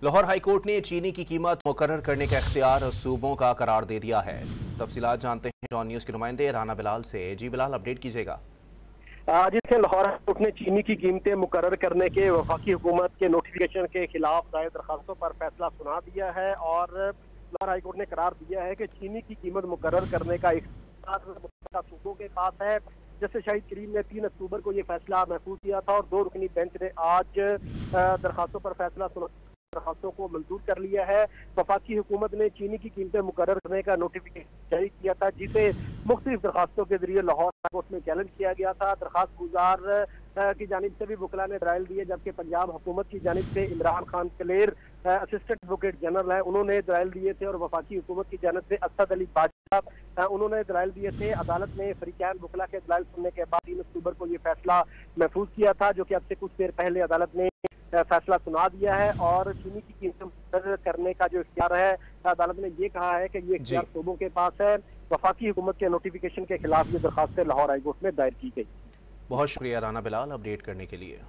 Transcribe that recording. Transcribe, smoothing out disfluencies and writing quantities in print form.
Lahore high court ने चीनी की कीमत मुकर्रर करने का इख्तियार सूबों का करार दे दिया है। तफसीलात जानते हैं जॉन न्यूज़ के नुमाइंदे राना बिलाल से। जी बिलाल, अपडेट कीजिएगा। जिससे लाहौर हाई कोर्ट ने चीनी की कीमतें मुकर्रर करने के वफाकी हुकूमत के नोटिफिकेशन के खिलाफ दायर दरखास्तों पर फैसला सुना दिया है और लाहौर हाई कोर्ट ने करार दिया है कि चीनी की कीमत मुकर्रर करने का इख्तियार सूबों के पास है। जस्टिस शाहिद करीम ने 3 अक्टूबर को ये फैसला महफूज किया था और 2 रुकनी बेंच ने आज दरखास्तों पर फैसला सुना दरखास्तों को मंजूर कर लिया है। वफाकी हुकूमत ने चीनी की कीमतें मुकर्रर करने का नोटिफिकेशन जारी किया था, जिसे मुख्तलिफ दरखास्तों के जरिए लाहौर हाई कोर्ट में चैलेंज किया गया था। दरखास्त गुजार की जानिब से भी वकला ने दलाइल दिए, जबकि पंजाब हुकूमत की जानिब से Imran Khan Kaler assistant advocate general है, उन्होंने दलाइल दिए थे और वफाकी हुकूमत की जानिब से असद अली बादशाह उन्होंने दलाइल दिए थे। अदालत ने फरीकैन वकला के दलाइल सुनने के बाद 3 अक्टूबर को ये फैसला महफूज किया था, जो कि अब से कुछ देर पहले अदालत ने फैसला सुना दिया है। और चीनी की कीमत मुकर्रर करने का जो इख्तियार है, अदालत ने ये कहा है कि ये इख्तियार सूबों के पास है। वफाकी हुकूमत के नोटिफिकेशन के खिलाफ ये दरखास्त लाहौर हाई कोर्ट में दायर की गई। बहुत शुक्रिया राना बिलाल अपडेट करने के लिए।